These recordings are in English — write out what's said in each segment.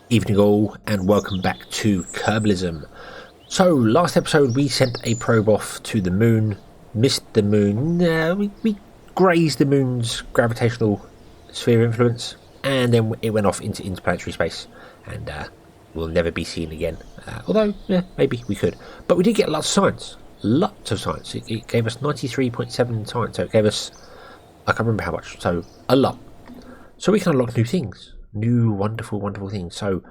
Evening all, and welcome back to Kerbalism. So, last episode we sent a probe off to the moon, missed the moon, we grazed the moon's gravitational sphere influence, and then it went off into interplanetary space, and will never be seen again. Although, maybe we could. But we did get lots of science. Lots of science. It gave us 93.7 science, so it gave us, I can't remember how much, so a lot. So we can unlock new things. New wonderful things. So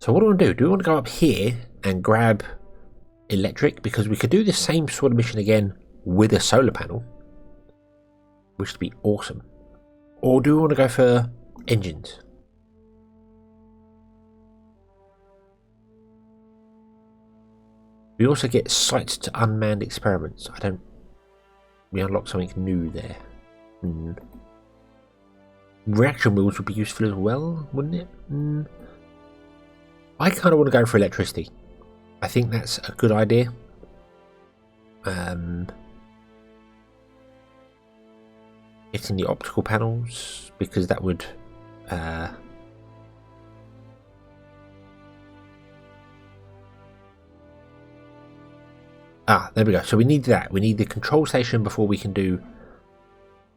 what do we want to do? Do we want to go up here and grab electric? Because we could do the same sort of mission again with a solar panel, which would be awesome. Or do we want to go for engines? We also get sights to unmanned experiments. We unlock something new there. Reaction wheels would be useful as well, wouldn't it? I kind of want to go for electricity. I think that's a good idea. Getting the optical panels, because that would there we go. So we need that. We need the control station before we can do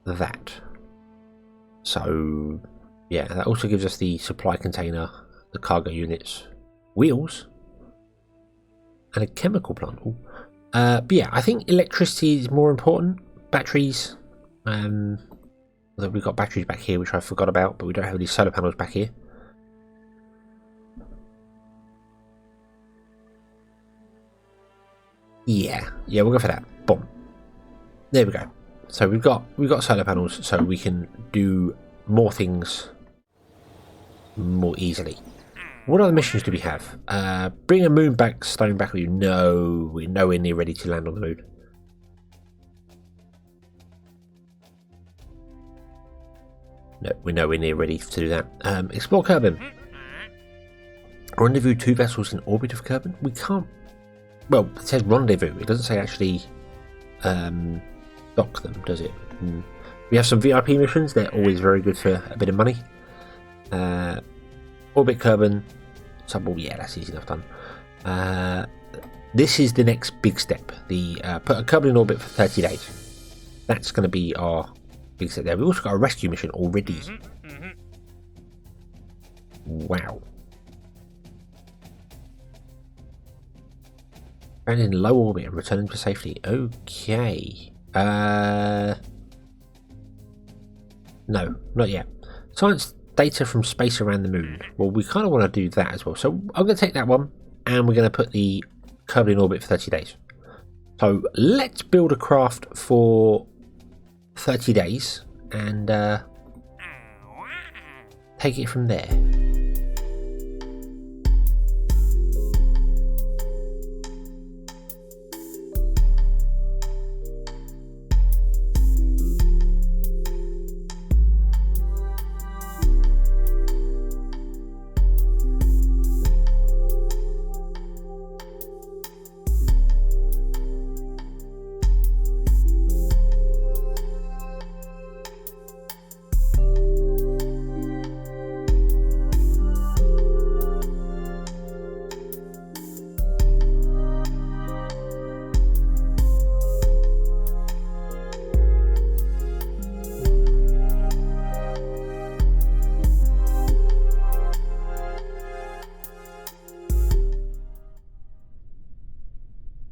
that. So, yeah, that also gives us the supply container, the cargo units, wheels, and a chemical plant. But yeah, I think electricity is more important. Batteries, although we've got batteries back here, which I forgot about, but we don't have any solar panels back here. Yeah, we'll go for that. Boom. There we go. So we've got solar panels, so we can do more things more easily. What other missions do we have? Bring a moon stone back with you. No, we're nowhere near ready to land on the moon. No, we're nowhere near ready to do that. Explore Kerbin. Rendezvous 2 vessels in orbit of Kerbin. We can't. Well, it says rendezvous. It doesn't say actually dock them, does it? We have some VIP missions. They're always very good for a bit of money. Orbit Kerbin. Yeah, that's easy enough done. This is the next big step. The put a Kerbal in orbit for 30 days. That's going to be our big step there. We've also got a rescue mission already. Wow. And in low orbit and returning to safety. Okay. No, not yet. Science data from space around the moon. Well, we kind of want to do that as well. So I'm going to take that one, and we're going to put the Kerbal in orbit for 30 days. So let's build a craft for 30 days and take it from there.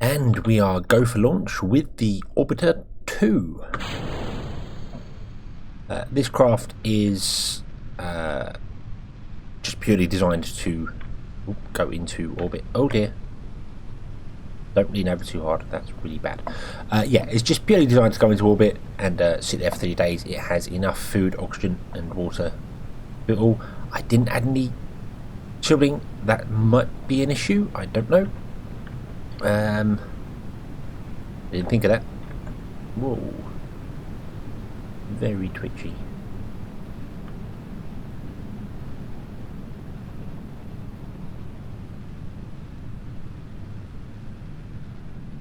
And we are go for launch with the Orbiter 2. This craft is just purely designed to go into orbit. Oh dear. Don't lean over too hard, that's really bad. Yeah, it's just purely designed to go into orbit and sit there for 30 days. It has enough food, oxygen and water. I didn't add any shielding. That might be an issue, I don't know. I didn't think of that. Whoa. Very twitchy.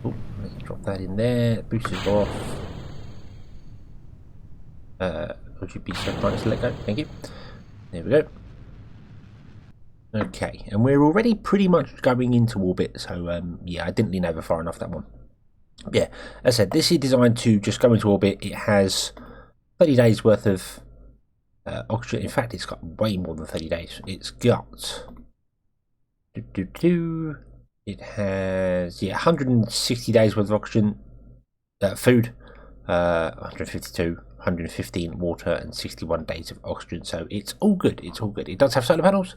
Oh, let's drop that in there. Boosters off. Would you be so kind as to let go? Thank you. There we go. Okay, and we're already pretty much going into orbit, so yeah, I didn't lean over far enough that one. Yeah, as I said, this is designed to just go into orbit. It has 30 days worth of oxygen. In fact, it's got way more than 30 days. It's got... It has, yeah, 160 days worth of oxygen, food, 152, 115 water, and 61 days of oxygen. So it's all good. It's all good. It does have solar panels,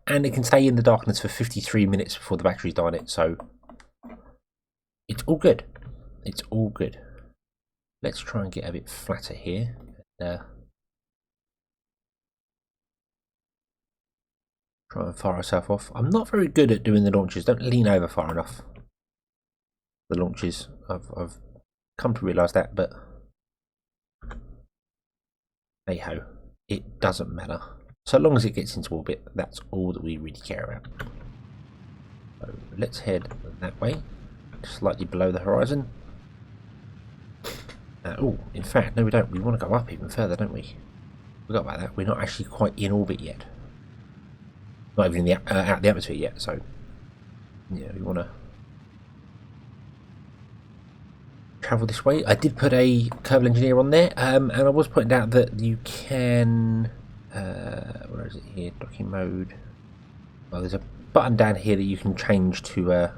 and it can stay in the darkness for 53 minutes before the batteries die on it. So it's all good. It's all good. Let's try and get a bit flatter here. Try and fire ourselves off. I'm not very good at doing the launches. Don't lean over far enough. The launches, I've come to realise that, but hey ho, it doesn't matter. So long as it gets into orbit, that's all that we really care about. So let's head that way, slightly below the horizon. Oh, in fact, no we don't. We want to go up even further, don't we? Forgot about that. We're not actually quite in orbit yet. Not even in the out of the atmosphere yet, so yeah, we want to travel this way. I did put a Kerbal engineer on there, and I was pointing out that you can where is it here? Docking mode. Oh, there's a button down here that you can change to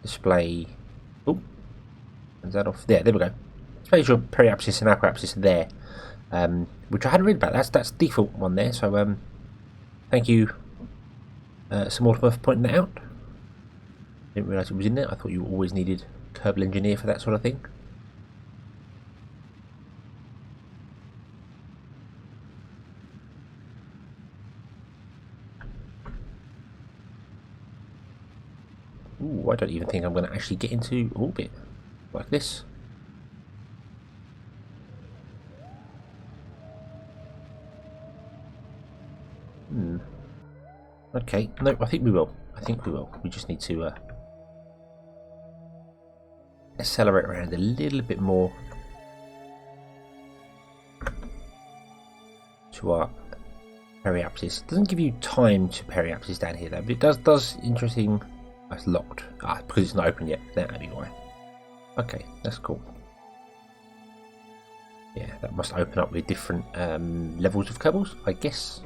display. Oh, turns that off. There we go. Displays your periapsis and aquaapsis there. Which I hadn't read about. That's default one there. So thank you, Samortima, for pointing that out. Didn't realise it was in there. I thought you always needed Kerbal engineer for that sort of thing. Ooh, I don't even think I'm going to actually get into orbit like this. Okay, no, I think we will. I think we will. We just need to accelerate around a little bit more to our periapsis. It doesn't give you time to periapsis down here though, but it does interesting. It's locked. Because it's not open yet. That'd be why. Okay, that's cool. Yeah, that must open up with different levels of Kerbals, I guess.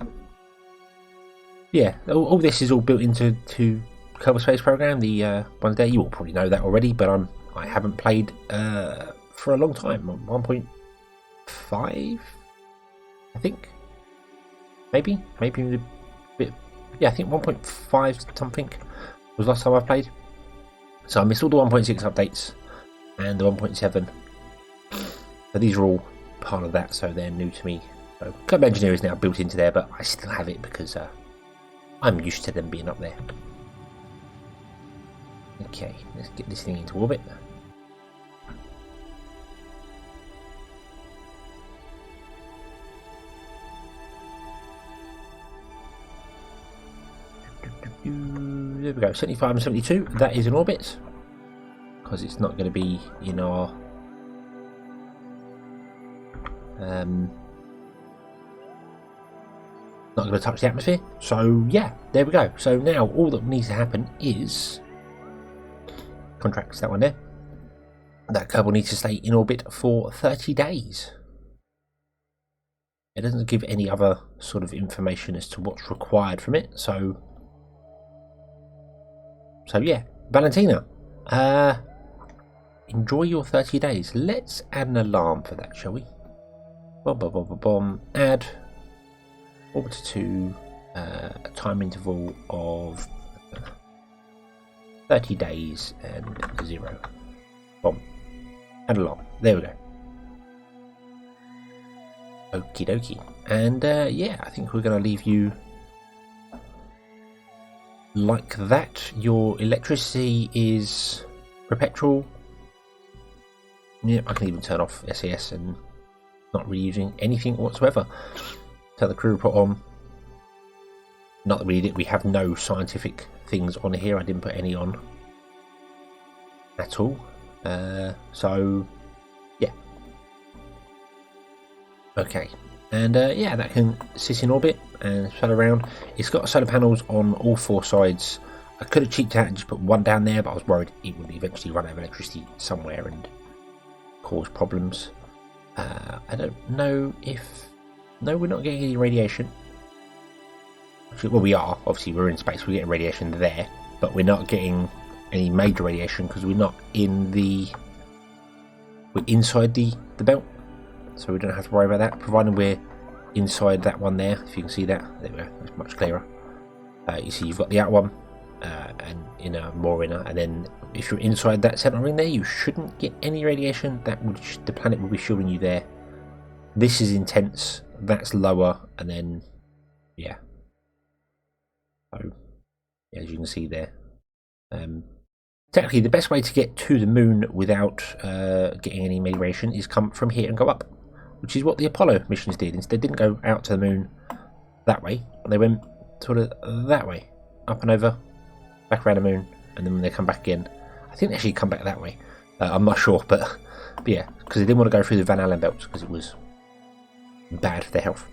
Yeah, all this is all built into Kerbal Space Program. The one there, you all probably know that already, but I haven't played for a long time. 1.5, I think. Maybe a bit. Yeah, I think 1.5 something was last time I played. So I missed all the 1.6 updates and the 1.7. So these are all part of that, so they're new to me. So Kerbal Engineer is now built into there, but I still have it because I'm used to them being up there. Okay, let's get this thing into orbit. There we go, 75 and 72. That is in orbit. Because it's not going to be in our... not going to touch the atmosphere. So yeah, there we go. So now all that needs to happen is contracts, that one there. That Kerbal needs to stay in orbit for 30 days. It doesn't give any other sort of information as to what's required from it. So yeah, Valentina, enjoy your 30 days. Let's add an alarm for that, shall we? Add orbiter to a time interval of 30 days and 0. Add alarm. There we go. Okie dokie. And yeah, I think we're going to leave you like that. Your electricity is perpetual. Yeah, I can even turn off SAS and not really using anything whatsoever. Tell the crew to put on. Not that we need it. We have no scientific things on here. I didn't put any on at all. So yeah. Okay. And yeah, that can sit in orbit. and spell around. It's got solar panels on all 4 sides. I could have cheaped out and just put one down there, but I was worried it would eventually run out of electricity somewhere and cause problems. I don't know if... No, we're not getting any radiation. Actually, well, we are. Obviously, we're in space. We're getting radiation there, but we're not getting any major radiation because we're not in the... We're inside the belt, so we don't have to worry about that, providing we're inside that one there. If you can see that, there we go. It's much clearer. You see, you've got the outer one, and inner, more inner, and then if you're inside that centre ring there, you shouldn't get any radiation. That would the planet will be shielding you there. This is intense. That's lower, and then yeah. So as you can see there. Technically, the best way to get to the moon without getting any radiation is come from here and go up, which is what the Apollo missions did. Instead, they didn't go out to the moon that way. They went sort of that way, up and over, back around the moon, and then when they come back again, I think they actually come back that way. I'm not sure, but yeah, because they didn't want to go through the Van Allen belts because it was bad for their health,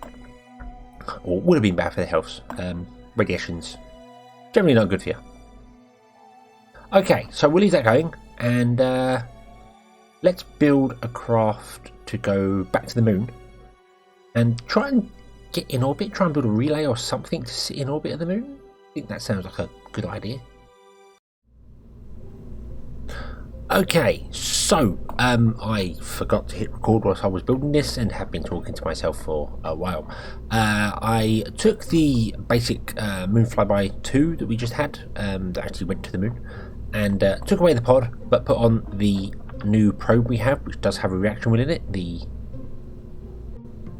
or would have been bad for their health. Radiation's generally not good for you. Okay, so we'll leave that going, and let's build a craft to go back to the moon and try and get in orbit, try and build a relay or something to sit in orbit of the moon. I think that sounds like a good idea. Okay, so I forgot to hit record whilst I was building this and have been talking to myself for a while. I took the basic moon flyby 2 that we just had, that actually went to the moon, and took away the pod, but put on the new probe we have, which does have a reaction wheel in it, the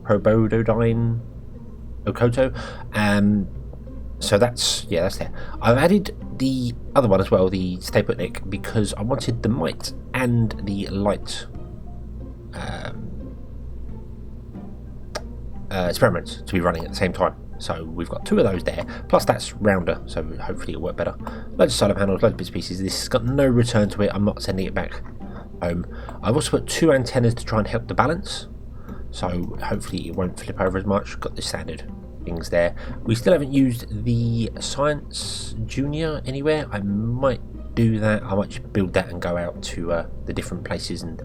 Probododyne Okoto. So that's there. I've added the other one as well, the Stay Putnik, because I wanted the Might and the Light experiments to be running at the same time. So we've got 2 of those there, plus that's rounder, so hopefully it'll work better. Loads of solar panels, loads of bits and pieces. This has got no return to it. I'm not sending it back home. I've also put 2 antennas to try and help the balance, so hopefully it won't flip over as much. Got the standard things there. We still haven't used the Science Junior anywhere. I might do that. I might just build that and go out to the different places and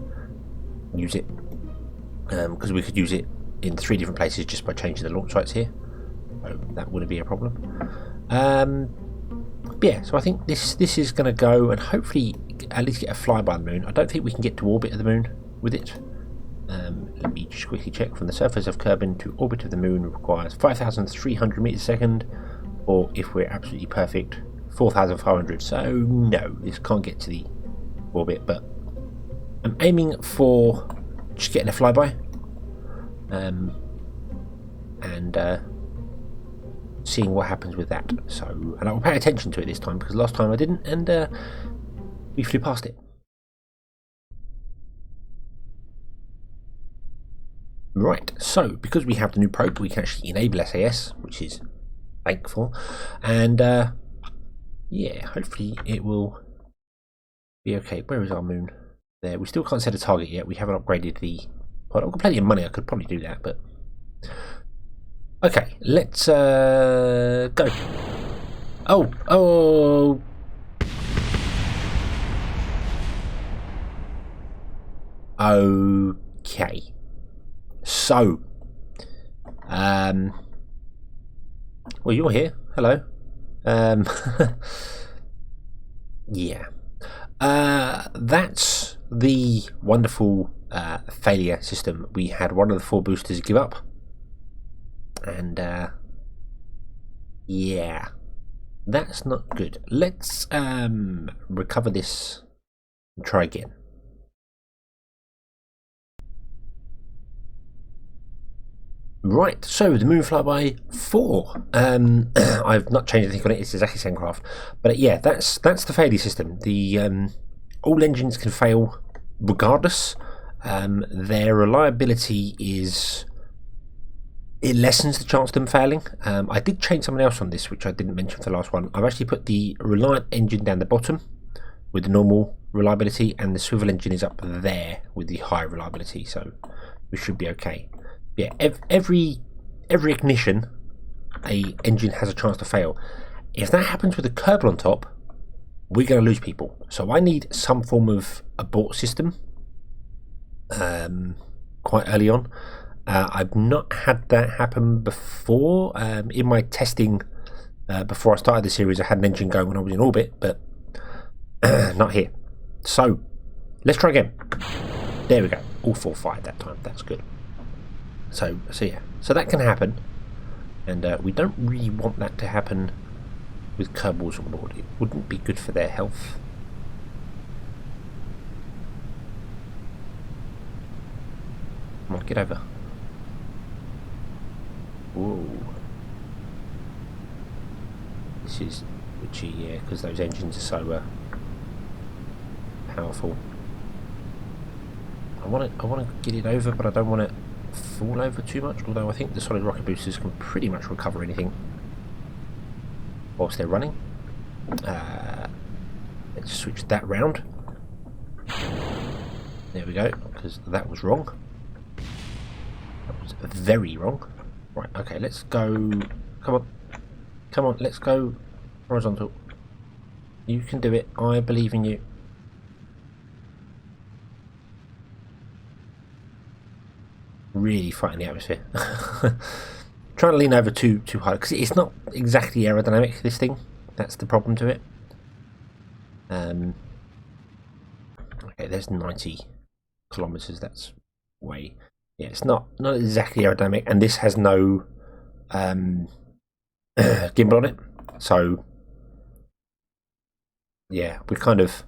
use it, because we could use it in 3 different places just by changing the launch sites here. So that wouldn't be a problem. Yeah, so I think this is going to go and hopefully at least get a flyby on the moon. I don't think we can get to orbit of the moon with it. Let me just quickly check. From the surface of Kerbin to orbit of the moon requires 5,300 meters a second, or if we're absolutely perfect, 4,500. So no, this can't get to the orbit, but I'm aiming for just getting a flyby, and seeing what happens with that. So, and I will pay attention to it this time, because last time I didn't, and we flew past it. Right, so because we have the new probe, we can actually enable SAS, which is thankful, and yeah, hopefully it will be okay. Where is our moon? There. We still can't set a target yet. We haven't upgraded the pod. I've got plenty of money. I could probably do that, but okay. Let's go. Oh. Okay. So, well, you're here. Hello. Yeah. That's the wonderful failure system. We had one of the 4 boosters give up, and yeah, that's not good. Let's recover this and try again. Right, so the moon flyby 4. I've not changed anything on it. It's exactly the same craft, but yeah, that's the failure system. The all engines can fail regardless. Their reliability it lessens the chance of them failing. I did change something else on this, which I didn't mention for the last one. I've actually put the Reliant engine down the bottom with the normal reliability, and the swivel engine is up there with the high reliability, so we should be okay. Yeah, every ignition a engine has a chance to fail. If that happens with a Kerbal on top, we're going to lose people. So I need some form of abort system quite early on. I've not had that happen before. In my testing before I started the series, I had an engine going when I was in orbit, but not here. So let's try again. There we go. All 4 fired that time. That's good. So yeah. So that can happen, and we don't really want that to happen with Kerbals on board. It wouldn't be good for their health. Come on, get over. Whoa. This is witchy, yeah, because those engines are so powerful. I want to get it over, but I don't want it to fall over too much. Although I think the solid rocket boosters can pretty much recover anything whilst they're running. Let's switch that round. There we go, because that was wrong. That was very wrong. Right, okay, let's go. Come on. Come on, let's go horizontal. You can do it. I believe in you. Really fighting the atmosphere. Trying to lean over too hard, because it's not exactly aerodynamic, this thing. That's the problem to it. Okay, there's 90 kilometers. That's way. Yeah, it's not exactly aerodynamic, and this has no gimbal on it. So yeah, we're kind of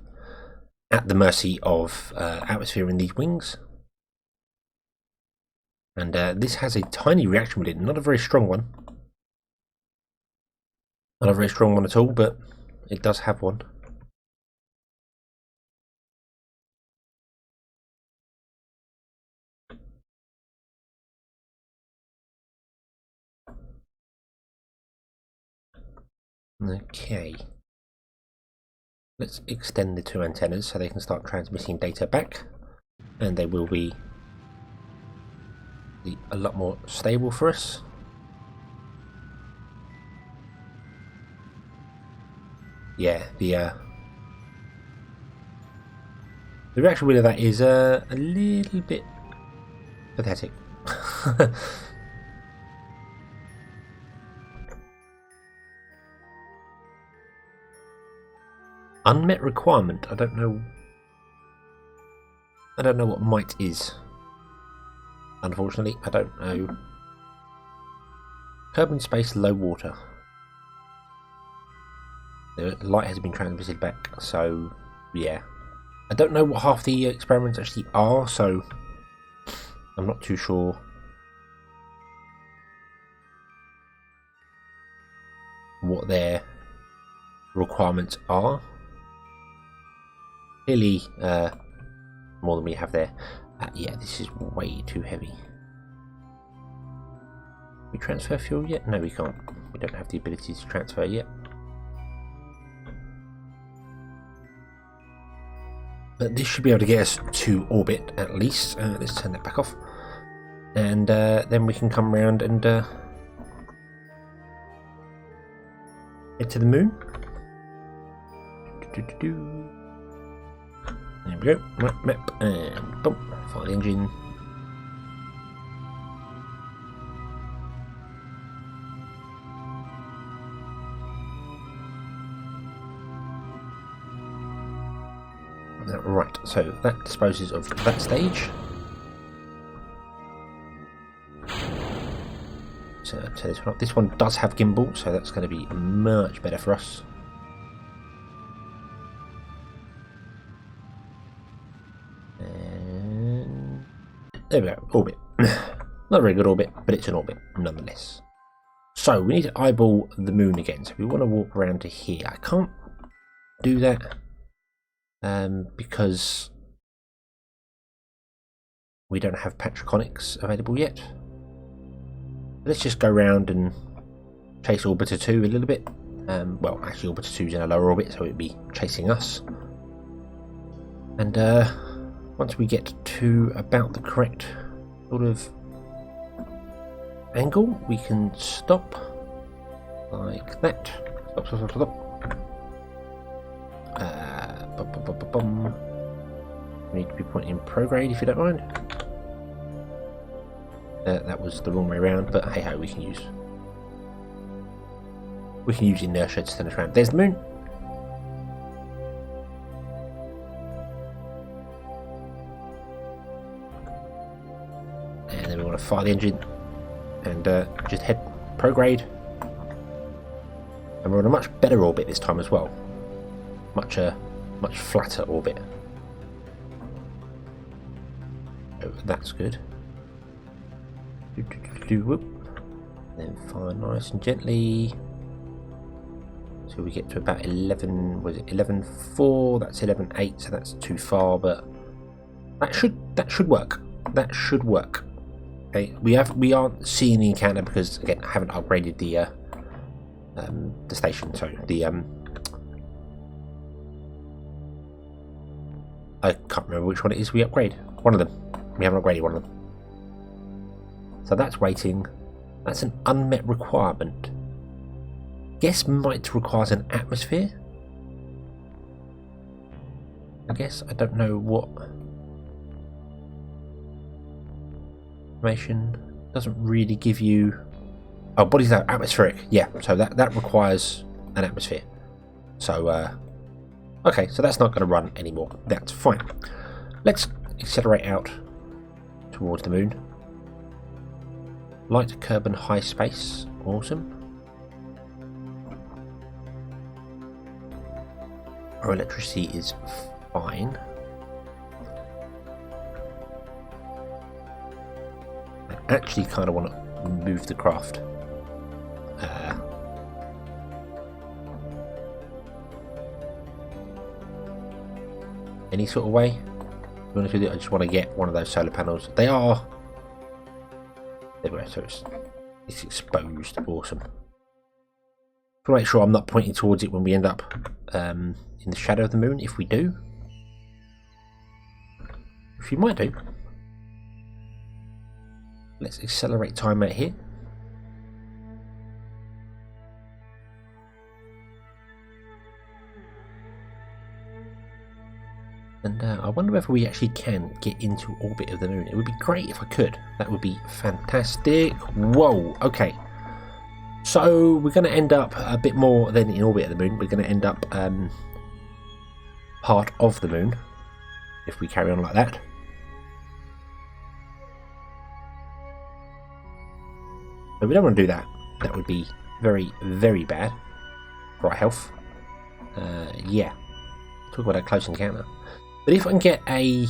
at the mercy of atmosphere in these wings. And this has a tiny reaction within, not a very strong one. Not a very strong one at all, but it does have one. Okay. Let's extend the 2 antennas so they can start transmitting data back. And they will be a lot more stable for us. Yeah, the reaction wheel of that is a little bit pathetic. Unmet requirement. I don't know what might is. Unfortunately, I don't know. Kerbal Space low water. The light has been transmitted back, so yeah. I don't know what half the experiments actually are, so I'm not too sure what their requirements are. Clearly, more than we have there. Yeah, this is way too heavy. We transfer fuel yet? No, we can't. We don't have the ability to transfer yet. But this should be able to get us to orbit at least. Let's turn that back off. And then we can come around and head to the moon. There we go. Map and boom. Fire the engine. Right, so that disposes of that stage. So turn this one up. This one does have gimbal, so that's going to be much better for us. And there we go, orbit. Not a very good orbit, but it's an orbit nonetheless. So we need to eyeball the moon again. So we want to walk around to here. I can't do that because we don't have Patriconics available yet. Let's just go around and chase Orbiter 2 a little bit. Well, actually Orbiter 2 is in a lower orbit, so it'd be chasing us. And once we get to about the correct sort of angle, we can stop like that. Stop. Bum. We need to be pointing in prograde if you don't mind. That was the wrong way around, but hey ho, we can use inertia to turn us around. There's the moon. And then we want to fire the engine and just head prograde. And we're on a much better orbit this time as well. Much flatter orbit. Oh, that's good. Whoop. Then fire nice and gently. So we get to about 11. Was it 11.4? That's 11.8. So that's too far, but that should work. That should work. Okay, we aren't seeing the encounter because again I haven't upgraded the station. So the I can't remember which one it is we upgrade. One of them. We haven't upgraded one of them. So that's waiting. That's an unmet requirement. Guess might requires an atmosphere. I guess I don't know what information doesn't really give you. Oh, body's out atmospheric. Yeah, so that requires an atmosphere. So okay, so that's not going to run anymore. That's fine. Let's accelerate out towards the moon. Light Kerbal high space. Awesome. Our electricity is fine. I actually kind of want to move the craft. Any sort of way. To be honest with you, I just want to get one of those solar panels. They are. There we go. So it's exposed. Awesome. To make sure I'm not pointing towards it when we end up in the shadow of the moon. If we do, if you might do, let's accelerate time out here. And I wonder whether we actually can get into orbit of the moon. It would be great if I could. That would be fantastic. Whoa, okay. So we're going to end up a bit more than in orbit of the moon. We're going to end up part of the moon if we carry on like that. But we don't want to do that. That would be very, very bad for our health. Yeah. Talk about a close encounter. But if I can get a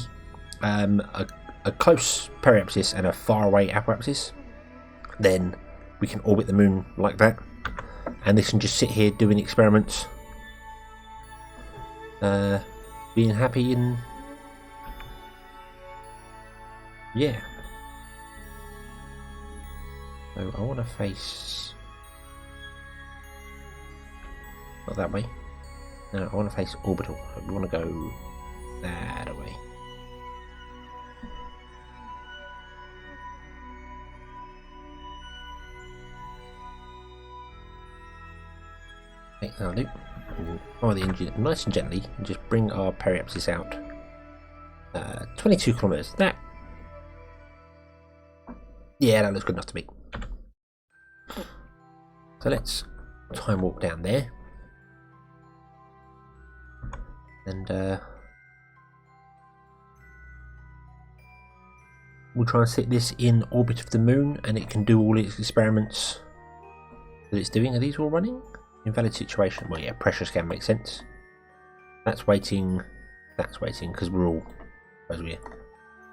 close periapsis and a far away apoapsis, then we can orbit the moon like that, and this can just sit here doing experiments, being happy, and yeah. So I want to face not that way. No, I want to face orbital. We want to go that way. Okay, that'll do. Fire the engine nice and gently and just bring our periapsis out. 22 kilometers. That. Yeah, that looks good enough to me. So let's time warp down there. And we'll try and set this in orbit of the moon, and it can do all its experiments that it's doing. Are these all running? Invalid situation. Well, yeah, pressure scan makes sense. That's waiting. That's waiting because we're all, as we're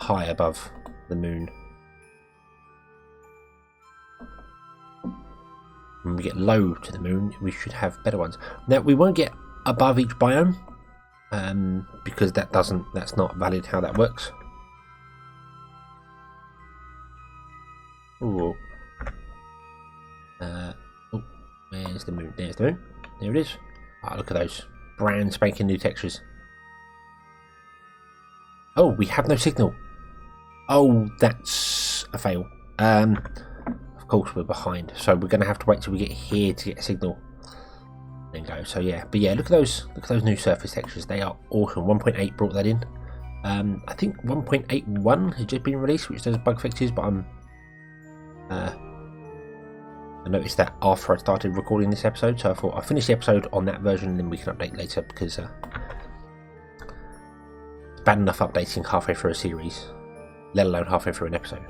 high above the moon. When we get low to the moon, we should have better ones. Now we won't get above each biome. Because that's not valid how that works. Ooh. Oh, where's the moon? There's the moon. There it is. Ah, look at those brand spanking new textures. Oh, we have no signal. Oh, that's a fail. Of of course we're behind, so we're going to have to wait till we get here to get a signal. Then go. So yeah, but yeah, look at those new surface textures. They are awesome. 1.8 brought that in. I think 1.81 has just been released, which does bug fixes, but I noticed that after I started recording this episode, so I thought I'll finish the episode on that version and then we can update later, because it's bad enough updating halfway through a series, let alone halfway through an episode.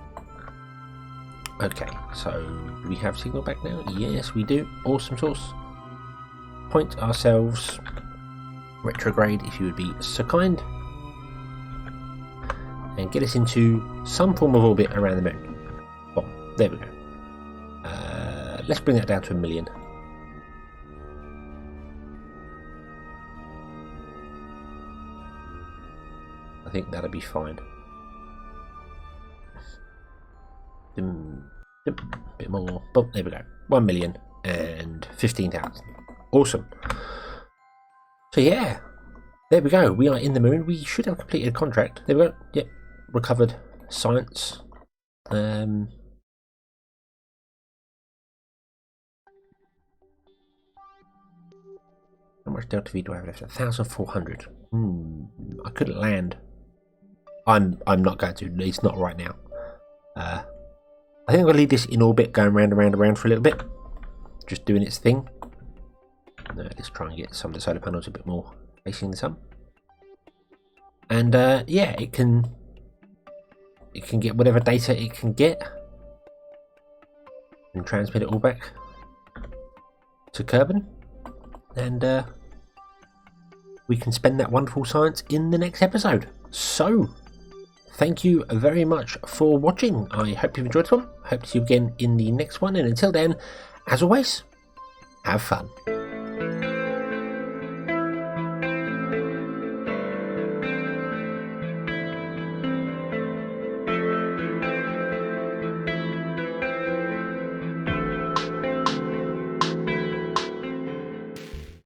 Okay, so do we have signal back now? Yes, we do. Awesome sauce. Point ourselves retrograde, if you would be so kind, and get us into some form of orbit around the moon. Well, there we go. Let's bring that down to 1 million. I think that'll be fine. Bit more. But there we go. 1 million and 15,000. Awesome. So yeah, there we go. We are in the moon. We should have completed a contract. There we go. Yep. Recovered science. How much delta V do I have left? 1,400. I couldn't land. I'm not going to. At least not right now. I think I'm going to leave this in orbit, going round and round and round for a little bit, just doing its thing. Let's try and get some of the solar panels a bit more facing the sun. And yeah, it can get whatever data it can get and transmit it all back to Kerbin. And we can spend that wonderful science in the next episode. So, thank you very much for watching. I hope you've enjoyed this one. I hope to see you again in the next one. And until then, as always, have fun.